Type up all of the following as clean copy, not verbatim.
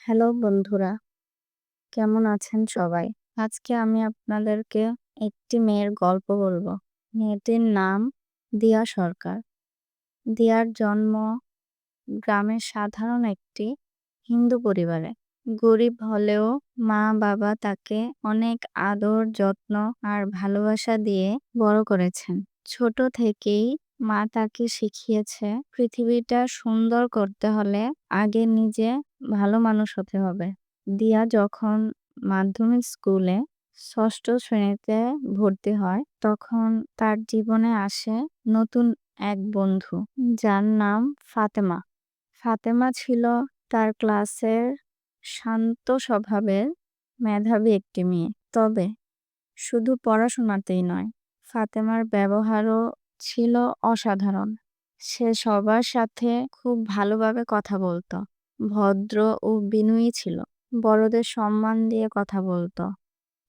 Hello বন্ধুরা, কেমন আছেন সবাই? আজকে আমি আপনাদেরকে একটি মেয়ের গল্প বলবো। মেয়েটির নাম দিয়া সরকার। দিয়ার জন্ম গ্রামের সাধারণ একটি হিন্দু পরিবারে। গরিব হলেও মা-বাবা তাকে অনেক আদর, যত্ন আর ভালোবাসা দিয়ে বড় করেছেন। ছোট থেকেই মা তাকে শিখিয়েছে পৃথিবীটা সুন্দর করতে হলে আগে নিজে ভালো মানুষ হতে হবে। দিয়া যখন মাধ্যমিক স্কুলে ষষ্ঠ শ্রেণীতে ভর্তি হয় তখন তার জীবনে আসে নতুন এক বন্ধু যার নাম ফাতেমা। ফাতেমা ছিল তার ক্লাসের শান্ত স্বভাবের মেধাবী একটি মেয়ে। তবে শুধু পড়াশোনাতেই নয়, ফাতেমার ব্যবহারও ছিল অসাধারণ। সে সবার সাথে খুব ভালোভাবে কথা বলতো, ভদ্র ও বিনয়ী ছিল। বড়দের সম্মান দিয়ে কথা বলতো,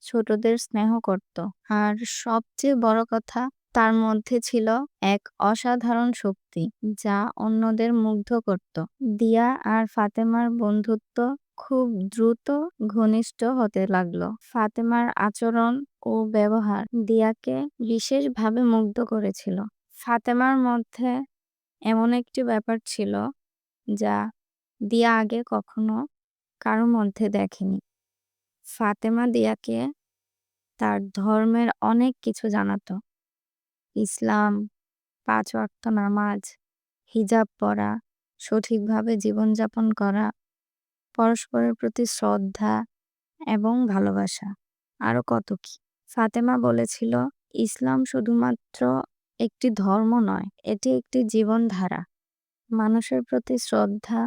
ছোটদের স্নেহ করত। আর সবচেয়ে বড় কথা, তার মধ্যে ছিল এক অসাধারণ শক্তি যা অন্যদের মুগ্ধ করত। দিয়া আর ফাতেমার বন্ধুত্ব খুব দ্রুত ঘনিষ্ঠ হতে লাগলো। ফাতেমার আচরণ ও ব্যবহার দিয়াকে বিশেষভাবে মুগ্ধ করেছিল। ফাতেমার মধ্যে এমন একটি ব্যাপার ছিল যা দিয়া আগে কখনো কারো মধ্যে দেখেনি। ফাতেমা দিয়াকে তার ধর্মের অনেক কিছু জানাতো। ইসলাম, ৫ ওয়াক্ত নামাজ, হিজাব পরা, সঠিকভাবে জীবনযাপন করা, পরস্পরের প্রতি শ্রদ্ধা এবং ভালোবাসা, আরো কত কি। ফাতেমা বলেছিল, ইসলাম শুধুমাত্র একটি ধর্ম নয়, এটি একটি জীবনধারা। মানুষের প্রতি শ্রদ্ধা,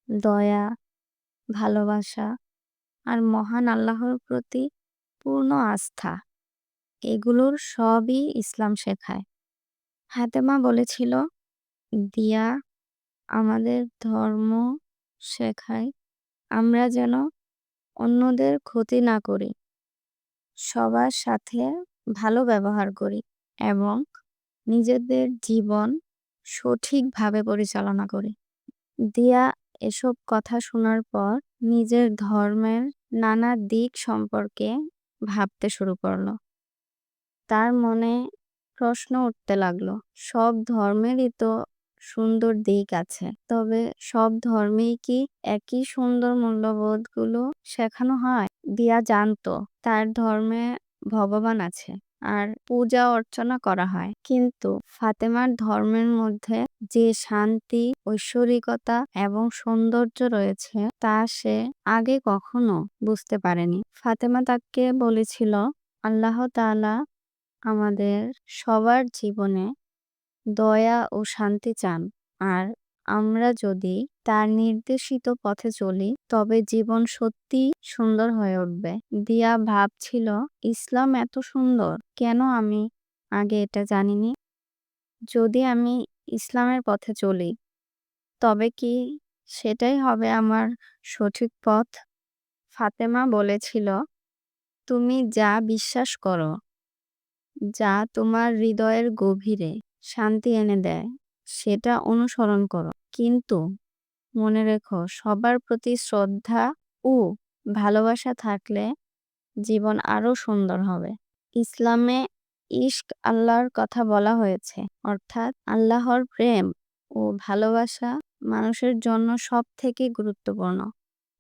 দয়া, ভালোবাসা আর মহান আল্লাহর প্রতি পূর্ণ আস্থা, এগুলোর সবই ইসলাম শেখায়। ফাতেমা বলেছিল, দিয়া আমাদের ধর্ম শেখায় আমরা যেন অন্যদের ক্ষতি না করি, সবার সাথে ভালো ব্যবহার করি এবং নিজেদের জীবন সঠিকভাবে পরিচালনা করি। দিয়া এসব কথা শোনার পর নিজের ধর্মের নানা দিক সম্পর্কে ভাবতে শুরু করলো। তার মনে প্রশ্ন উঠতে লাগলো, সব ধর্মেরই তো সুন্দর দিক আছে, তবে সব ধর্মেই কি একই সুন্দর মূল্যবোধগুলো শেখানো হয়? দিয়া জানতো তার ধর্মে ভগবান আছে আর পূজা অর্চনা করা হয়, কিন্তু ফাতেমার ধর্মের মধ্যে যে শান্তি, ঐশ্বরিকতা এবং সৌন্দর্য রয়েছে তা সে আগে কখনো বুঝতে পারেনি। ফাতেমা তাকে বলেছিল, আল্লাহ তাআলা আমাদের সবার জীবনে দয়া ও শান্তি চান, আর আমরা যদি তার নির্দেশিত পথে চলি তবে জীবন সত্যি সুন্দর হয়ে উঠবে। দিয়া ভাবছিল, ইসলাম এত সুন্দর, কেন আমি আগে এটা জানিনি? যদি আমি ইসলামের পথে চলি তবে কি সেটাই হবে আমার সঠিক পথ? ফাতেমা বলেছিল, তুমি যা বিশ্বাস করো, যা তোমার হৃদয়ের গভীরে শান্তি এনে দেয়, সেটা অনুসরণ করো। কিন্তু মনে রেখো, সবার প্রতি শ্রদ্ধা ও ভালোবাসা থাকলে জীবন আরো সুন্দর হবে। ইসলামে ইশক আল্লাহর কথা বলা হয়েছে, অর্থাৎ আল্লাহর প্রেম ও ভালোবাসা মানুষের জন্য সব থেকে গুরুত্বপূর্ণ।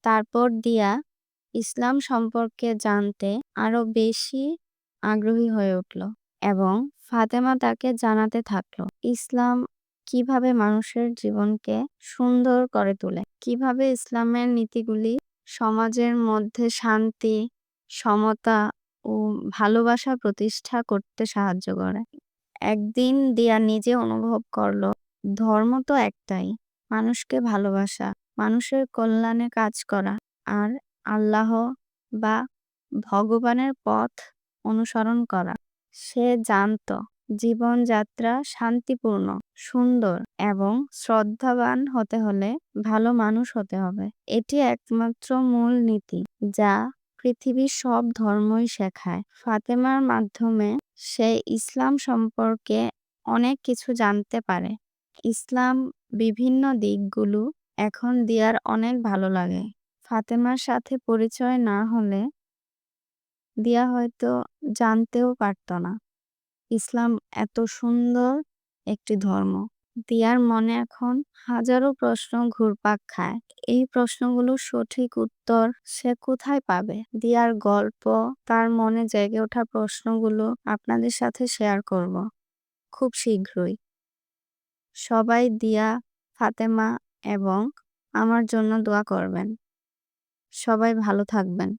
তারপর দিয়া ইসলাম সম্পর্কে জানতে আরো বেশি আগ্রহী হয়ে উঠল এবং ফাতেমা তাকে জানাতে থাকলো ইসলাম কিভাবে মানুষের জীবনকে সুন্দর করে তোলে, কিভাবে ইসলামের নীতিগুলি সমাজের মধ্যে শান্তি, সমতা ও ভালোবাসা প্রতিষ্ঠা করতে সাহায্য করে। একদিন দিয়া নিজে অনুভব করলো, ধর্ম তো একটাই, মানুষকে ভালোবাসা, মানুষের কল্যাণে কাজ করা আর আল্লাহ বা ভগবানের পথ অনুসরণ করা। সে জানতো জীবনযাত্রা শান্তিপূর্ণ, সুন্দর এবং শ্রদ্ধাবান হতে হলে ভালো মানুষ হতে হবে। এটি একমাত্র মূল নীতি যা পৃথিবীর সব ধর্মই শেখায়। ফাতেমার মাধ্যমে সে ইসলাম সম্পর্কে অনেক কিছু জানতে পারে। ইসলাম বিভিন্ন দিকগুলো এখন দিয়ার অনেক ভালো লাগে। ফাতেমার সাথে পরিচয় না হলে দিয়া হয়তো জানতেও পারত না ইসলাম এত সুন্দর একটি ধর্ম। দিয়ার মনে এখন হাজারো প্রশ্ন ঘুরপাক খায়। এই প্রশ্নগুলোর সঠিক উত্তর সে কোথায় পাবে? দিয়ার গল্প, তার মনে জেগে ওঠা প্রশ্নগুলো আপনাদের সাথে শেয়ার করব খুব শীঘ্রই। সবাই দিয়া, ফাতেমা এবং আমার জন্য দোয়া করবেন। সবাই ভালো থাকবেন।